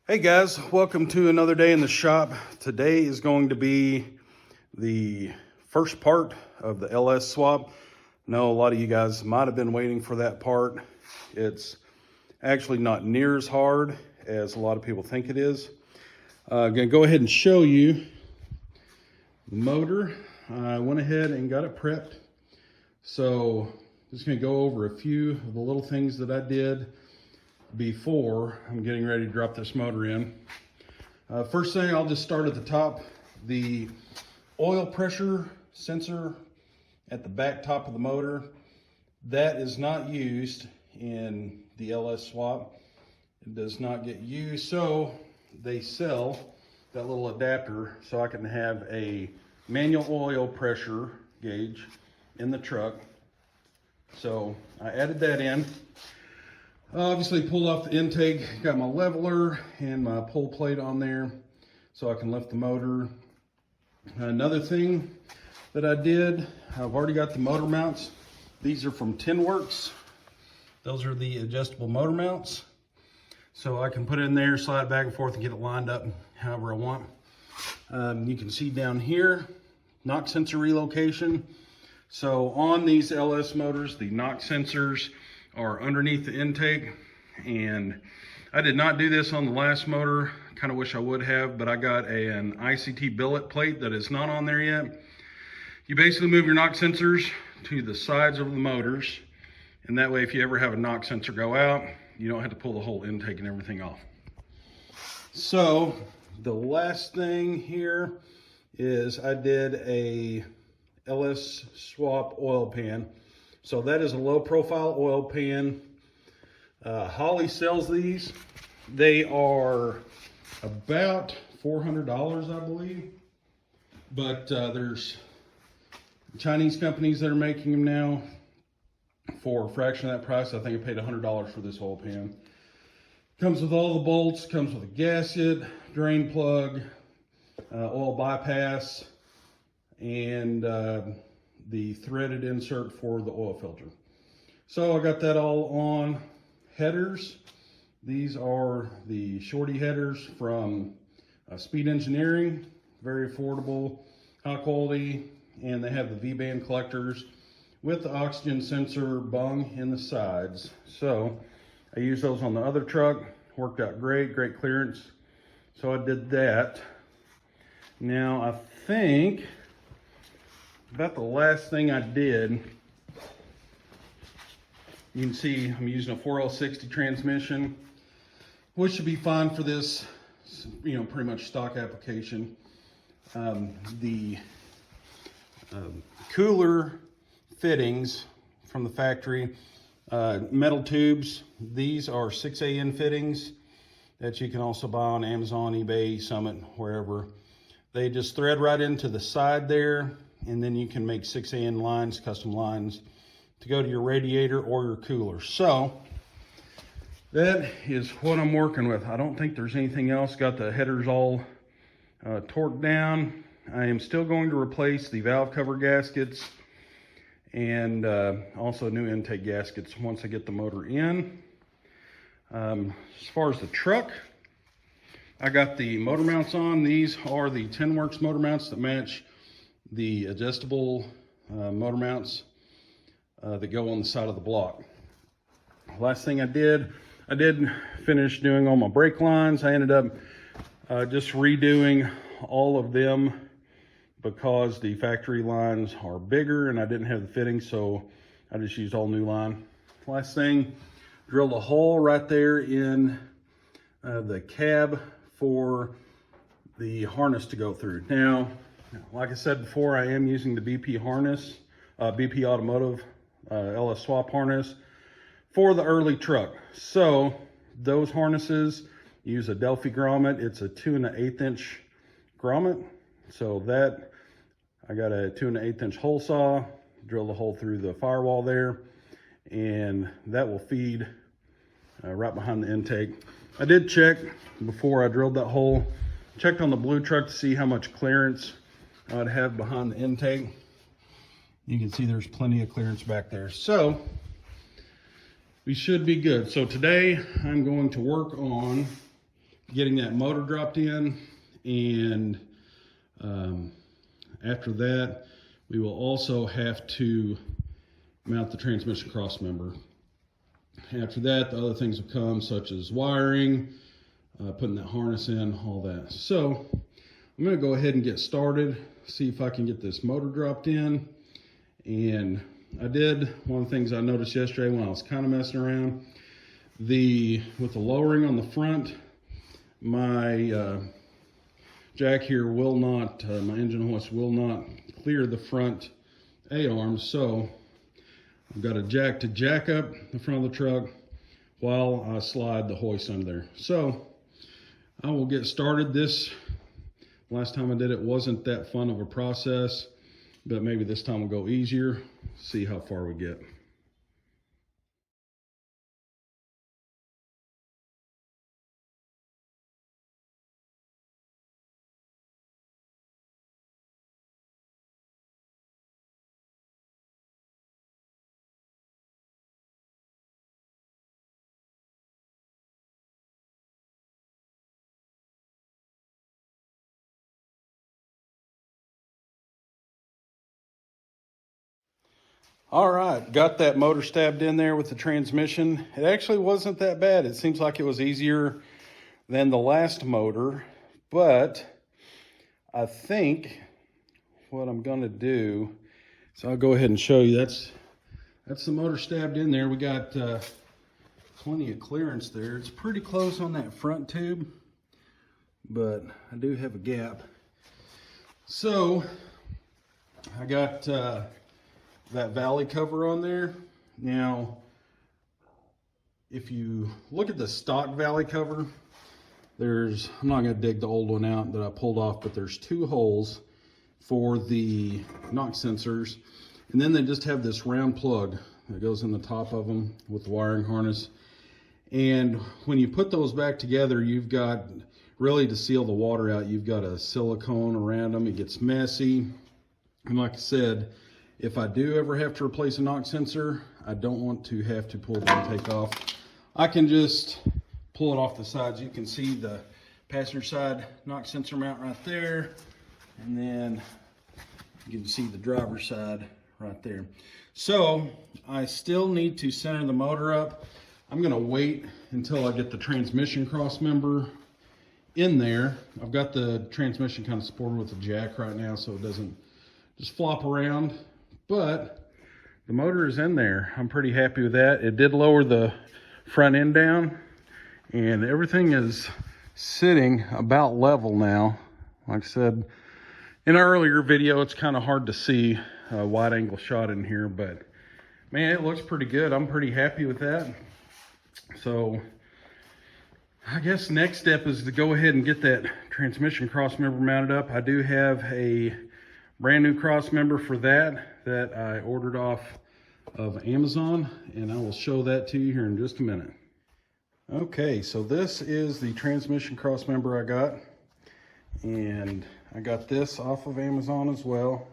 Hey guys, welcome to another day in the shop. Today is going to be the first part of the LS swap. I know a lot of you guys might have been waiting for that part. It's actually not near as hard as a lot of people think it is. I'm gonna go ahead and show you the motor. I went ahead and got it prepped. So just gonna go over a few of the little things that I did before I'm getting ready to drop this motor in. First thing, I'll just start at the top. The oil pressure sensor at the back top of the motor, that is not used in the LS swap. It does not get used, so they sell that little adapter so I can have a manual oil pressure gauge in the truck. So I added that in. Obviously pulled off the intake, got my leveler and my pull plate on there so I can lift the motor. Another thing that I did, I've already got the motor mounts. These are from Tinworks. Those are the adjustable motor mounts. So I can put it in there, slide it back and forth and get it lined up however I want. You can see down here, knock sensor relocation. So on these LS motors, the knock sensors are underneath the intake, and I did not do this on the last motor. Kind of wish I would have, but I got an ICT billet plate that is not on there yet. You basically move your knock sensors to the sides of the motors, and that way if you ever have a knock sensor go out, you don't have to pull the whole intake and everything off. So the last thing here is I did a LS swap oil pan. So that is a low profile oil pan. Holley sells these. They are about $400, I believe. But there's Chinese companies that are making them now for a fraction of that price. I think I paid $100 for this oil pan. Comes with all the bolts, comes with a gasket, drain plug, oil bypass, and the threaded insert for the oil filter. So I got that all on. Headers, these are the shorty headers from Speed Engineering, very affordable, high quality, and they have the V-band collectors with the oxygen sensor bung in the sides. So I used those on the other truck, worked out great clearance. So I did that. Now I think about the last thing I did, you can see I'm using a 4L60 transmission, which should be fine for this, pretty much stock application. The cooler fittings from the factory, metal tubes, these are 6AN fittings that you can also buy on Amazon, eBay, Summit, wherever. They just thread right into the side there, and then you can make 6AN lines, custom lines, to go to your radiator or your cooler. So that is what I'm working with. I don't think there's anything else. Got the headers all torqued down. I am still going to replace the valve cover gaskets and also new intake gaskets once I get the motor in. As far as the truck, I got the motor mounts on. These are the Tinworks motor mounts that match the adjustable motor mounts that go on the side of the block. Last thing I did finish doing all my brake lines. I ended up just redoing all of them because the factory lines are bigger and I didn't have the fitting, so I just used all new line. Last thing, drilled a hole right there in the cab for the harness to go through. Now, like I said before, I am using the BP harness, BP Automotive LS swap harness for the early truck. So those harnesses use a Delphi grommet. It's a 2 1/8 inch grommet. So that, I got a 2 1/8 inch hole saw, drilled a hole through the firewall there, and that will feed right behind the intake. I did check before I drilled that hole, checked on the blue truck to see how much clearance I'd have behind the intake. You can see there's plenty of clearance back there. So we should be good. So today I'm going to work on getting that motor dropped in, and after that, we will also have to mount the transmission cross member. After that, the other things will come, such as wiring, putting that harness in, all that. So I'm going to go ahead and get started, see if I can get this motor dropped in. And I did, one of the things I noticed yesterday when I was kind of messing around, with the lowering on the front, my jack here will not, my engine hoist will not clear the front A-arms, so I've got a jack to jack up the front of the truck while I slide the hoist under there. So I will get started. This, last time I did it, wasn't that fun of a process, but maybe this time will go easier. See how far we get. All right, got that motor stabbed in there with the transmission. It actually wasn't that bad. It seems like it was easier than the last motor, but I think what I'm gonna do, so I'll go ahead and show you, that's the motor stabbed in there. We got plenty of clearance there. It's pretty close on that front tube, but I do have a gap. So I got that valley cover on there. Now, if you look at the stock valley cover, I'm not going to dig the old one out that I pulled off, but there's 2 holes for the knock sensors, and then they just have this round plug that goes in the top of them with the wiring harness. And when you put those back together, you've got, really to seal the water out, you've got a silicone around them. It gets messy, and like I said, if I do ever have to replace a knock sensor, I don't want to have to pull the intake off. I can just pull it off the sides. You can see the passenger side knock sensor mount right there, and then you can see the driver's side right there. So I still need to center the motor up. I'm gonna wait until I get the transmission cross member in there. I've got the transmission kind of supported with the jack right now, so it doesn't just flop around. But the motor is in there. I'm pretty happy with that. It did lower the front end down, and everything is sitting about level now. Like I said in our earlier video, it's kind of hard to see a wide angle shot in here, but man, it looks pretty good. I'm pretty happy with that. So I guess next step is to go ahead and get that transmission cross member mounted up. I do have a brand new cross member for that I ordered off of Amazon, and I will show that to you here in just a minute. Okay, so this is the transmission cross member I got, and I got this off of Amazon as well.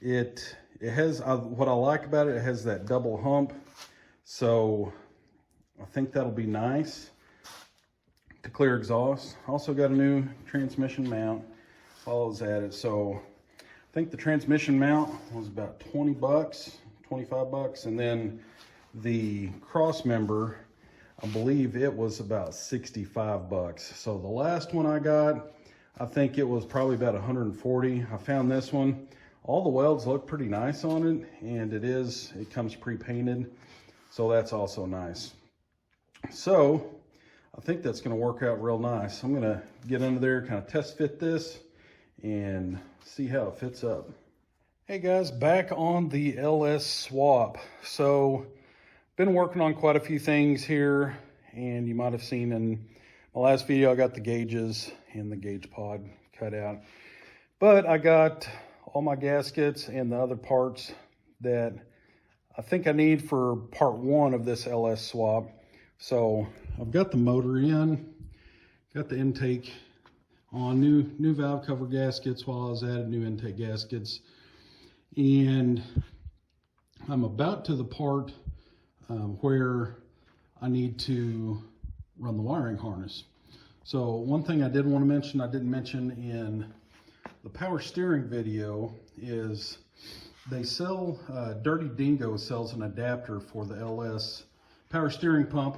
It has, what I like about it, it has that double hump, so I think that'll be nice to clear exhaust. Also got a new transmission mount while I was at it, so I think the transmission mount was about 20 bucks, 25 bucks, and then the cross member, I believe it was about 65 bucks. So the last one I got, I think it was probably about 140. I found this one. All the welds look pretty nice on it, and it comes pre-painted, so that's also nice. So I think that's gonna work out real nice. I'm gonna get under there, kind of test fit this, and see how it fits up. Hey guys, back on the LS swap. So been working on quite a few things here, and you might have seen in my last video I got the gauges and the gauge pod cut out, but I got all my gaskets and the other parts that I think I need for part 1 of this LS swap. So I've got the motor in, got the intake on, new valve cover gaskets while I was at it, new intake gaskets, and I'm about to the part where I need to run the wiring harness. So one thing I did want to mention, I didn't mention in the power steering video, is they sell, Dirty Dingo sells an adapter for the LS power steering pump.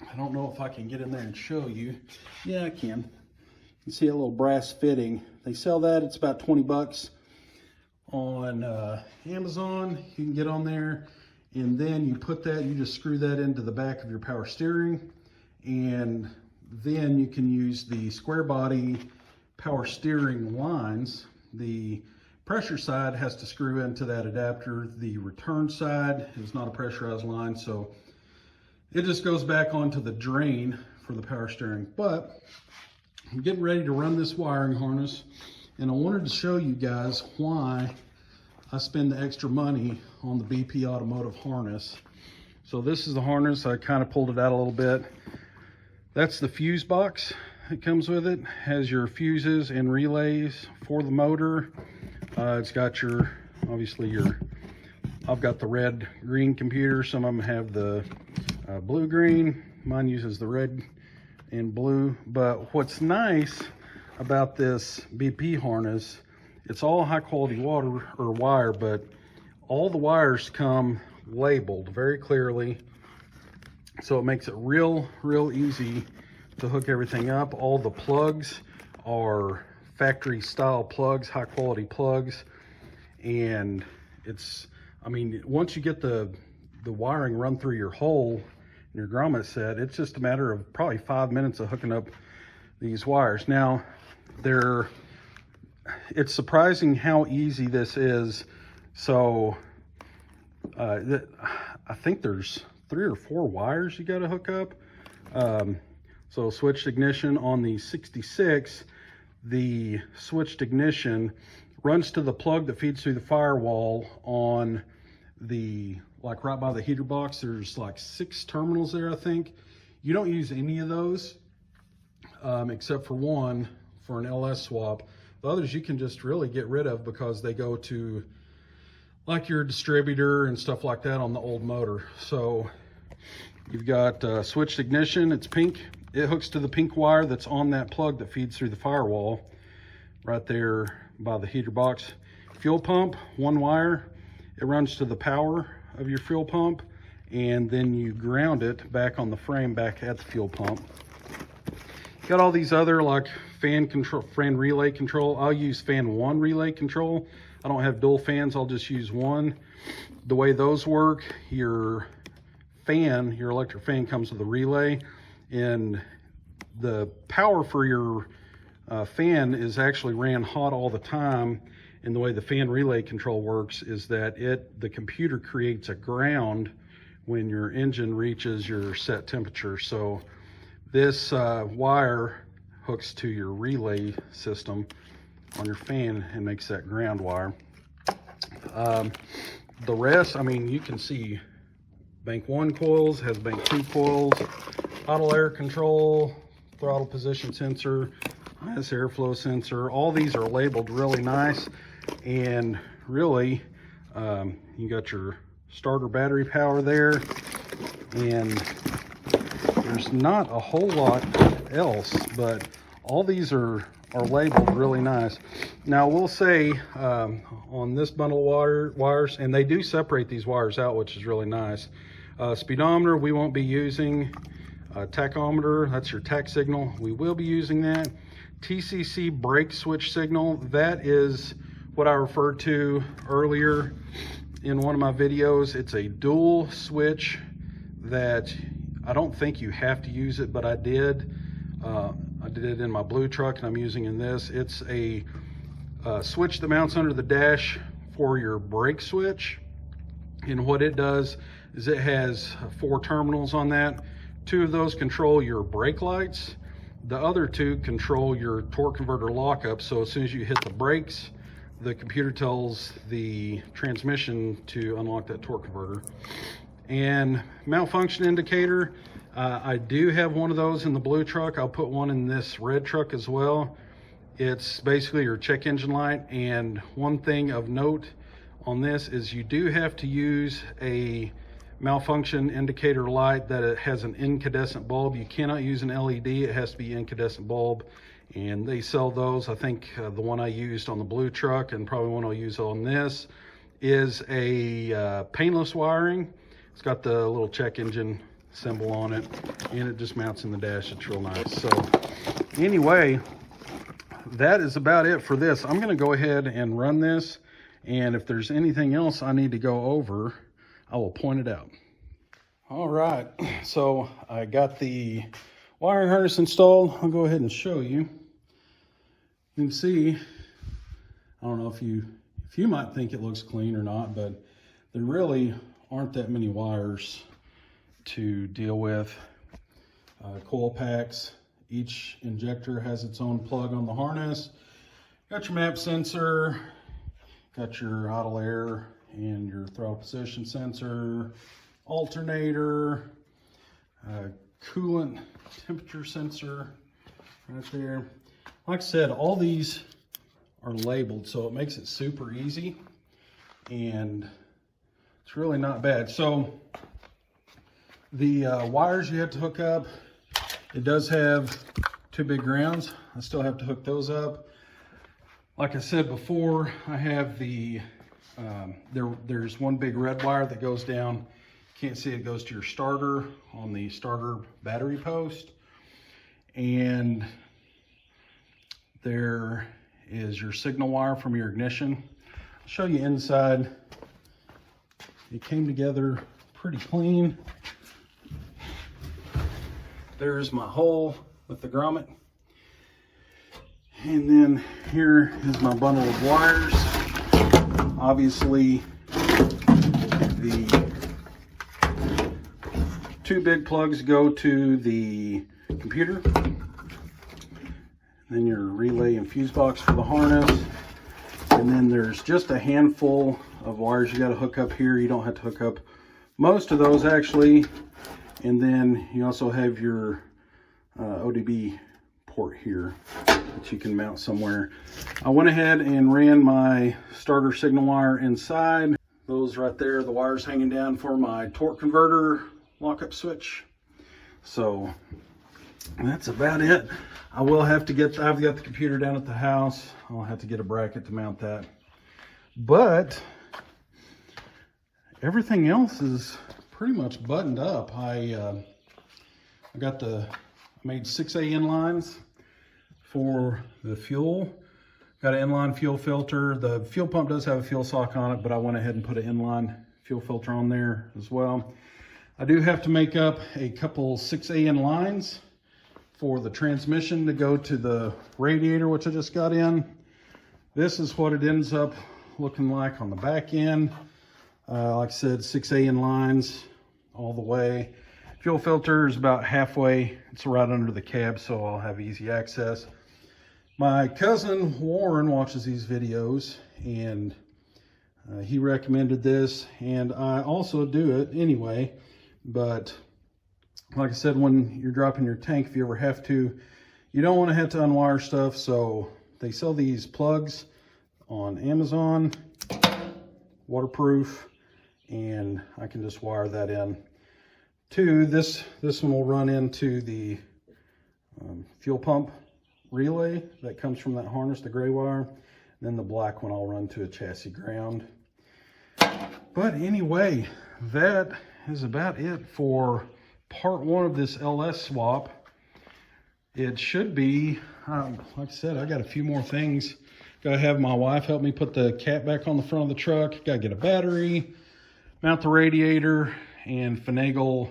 I don't know if I can get in there and show you. Yeah, I can. You can see a little brass fitting. They sell that, it's about 20 bucks on Amazon. You can get on there, and then you put that, you just screw that into the back of your power steering, and then you can use the square body power steering lines. The pressure side has to screw into that adapter. The return side is not a pressurized line, so it just goes back onto the drain for the power steering. But I'm getting ready to run this wiring harness, and I wanted to show you guys why I spend the extra money on the BP Automotive harness. So this is the harness. I kind of pulled it out a little bit. That's the fuse box that comes with it. Has your fuses and relays for the motor. It's got your, obviously I've got the red green computer. Some of them have the blue green. Mine uses the red and blue. But what's nice about this BP harness, it's all high quality wire, but all the wires come labeled very clearly. So it makes it real easy to hook everything up. All the plugs are factory style plugs, high quality plugs. And it's, I mean, once you get the wiring run through your hole in your grommet set, it's just a matter of probably 5 minutes of hooking up these wires. Now, it's surprising how easy this is. So I think there's 3 or 4 wires you got to hook up. So switched ignition on the 66, the switched ignition runs to the plug that feeds through the firewall on the, like right by the heater box. There's like 6 terminals there, I think. You don't use any of those except for one for an LS swap. The others you can just really get rid of because they go to like your distributor and stuff like that on the old motor. So you've got switched ignition, it's pink. It hooks to the pink wire that's on that plug that feeds through the firewall right there by the heater box. Fuel pump, 1 wire. It runs to the power of your fuel pump, and then you ground it back on the frame back at the fuel pump. Got all these other like fan control, fan relay control. I'll use fan 1 relay control. I don't have dual fans, I'll just use one. The way those work, your fan, your electric fan comes with a relay, and the power for your fan is actually ran hot all the time. And the way the fan relay control works is that the computer creates a ground when your engine reaches your set temperature. So this wire hooks to your relay system on your fan and makes that ground wire. The rest, I mean, you can see bank 1 coils, has bank 2 coils, idle air control, throttle position sensor, this airflow sensor. All these are labeled really nice, and really you got your starter battery power there, and there's not a whole lot else, but all these are labeled really nice. Now we'll say on this bundle of wires, and they do separate these wires out, which is really nice. Speedometer we won't be using. Tachometer, that's your tach signal, we will be using that. TCC brake switch signal, that is what I referred to earlier in one of my videos. It's a dual switch that I don't think you have to use it, but I did. I did it in my blue truck, and I'm using in this. It's a switch that mounts under the dash for your brake switch, and what it does is it has 4 terminals on that. 2 of those control your brake lights. The other 2 control your torque converter lockup. So as soon as you hit the brakes, the computer tells the transmission to unlock that torque converter. And malfunction indicator, I do have one of those in the blue truck. I'll put one in this red truck as well. It's basically your check engine light. And one thing of note on this is you do have to use a malfunction indicator light that it has an incandescent bulb. You cannot use an LED, it has to be incandescent bulb. And they sell those. I think the one I used on the blue truck and probably one I'll use on this is a painless wiring. It's got the little check engine symbol on it, and it just mounts in the dash. It's real nice. So anyway, that is about it for this. I'm going to go ahead and run this, and if there's anything else I need to go over, I will point it out. All right, so I got the wiring harness installed. I'll go ahead and show you. You can see, I don't know if you might think it looks clean or not, but there really aren't that many wires to deal with. Coil packs, each injector has its own plug on the harness. Got your map sensor, got your idle air and your throttle position sensor, alternator, coolant temperature sensor right there. Like I said, all these are labeled, so it makes it super easy, and it's really not bad. So the wires you have to hook up, it does have 2 big grounds. I still have to hook those up. Like I said before, I have the, there's one big red wire that goes down. Can't see it, goes to your starter on the starter battery post. And there is your signal wire from your ignition. I'll show you inside. It came together pretty clean. There's my hole with the grommet. And then here is my bundle of wires. Obviously, the 2 big plugs go to the computer. Then your relay and fuse box for the harness. And then there's just a handful of wires you got to hook up here. You don't have to hook up most of those actually. And then you also have your ODB port here that you can mount somewhere. I went ahead and ran my starter signal wire inside. Those right there, the wires hanging down for my torque converter lockup switch. So that's about it. I will have to get, I've got the computer down at the house. I'll have to get a bracket to mount that. But everything else is pretty much buttoned up. I made 6A inlines for the fuel. Got an inline fuel filter. The fuel pump does have a fuel sock on it, but I went ahead and put an inline fuel filter on there as well. I do have to make up a couple 6A inlines for the transmission to go to the radiator, which I just got in. This is what it ends up looking like on the back end. Like I said, 6A inlines all the way. Fuel filter is about halfway. It's right under the cab, so I'll have easy access. My cousin Warren watches these videos, and he recommended this, and I also do it anyway. But like I said, when you're dropping your tank, if you ever have to, you don't want to have to unwire stuff. So they sell these plugs on Amazon, waterproof, and I can just wire that in to this. This one will run into the fuel pump relay that comes from that harness, the gray wire. And then the black one I'll run to a chassis ground. But anyway, that is about it for part 1 of this LS swap. It should be, like I said, I got a few more things. Gotta have my wife help me put the cap back on the front of the truck. Gotta get a battery, mount the radiator, and finagle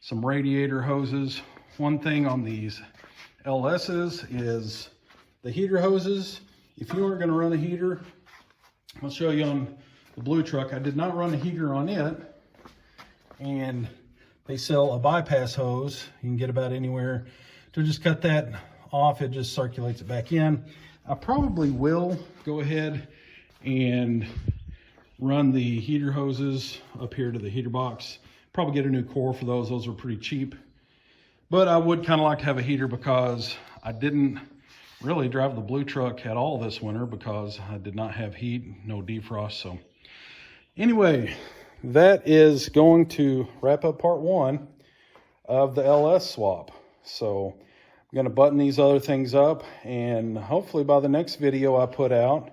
some radiator hoses. One thing on these LS's is the heater hoses. If you aren't gonna run a heater, I'll show you on the blue truck. I did not run a heater on it, and they sell a bypass hose. You can get about anywhere to just cut that off. It just circulates it back in. I probably will go ahead and run the heater hoses up here to the heater box. Probably get a new core for those. Those are pretty cheap. But I would kind of like to have a heater because I didn't really drive the blue truck at all this winter because I did not have heat, no defrost. So anyway, that is going to wrap up part 1 of the LS swap. So I'm going to button these other things up, and hopefully by the next video I put out,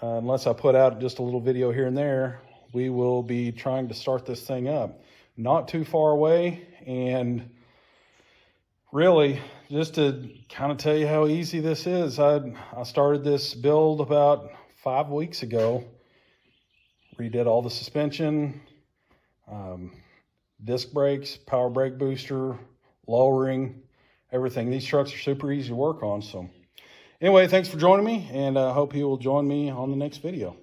unless I put out just a little video here and there, we will be trying to start this thing up. Not too far away, and really just to kind of tell you how easy this is, I started this build about 5 weeks ago. Redid all the suspension, disc brakes, power brake booster, lowering, everything. These trucks are super easy to work on. So anyway, thanks for joining me, and I hope you will join me on the next video.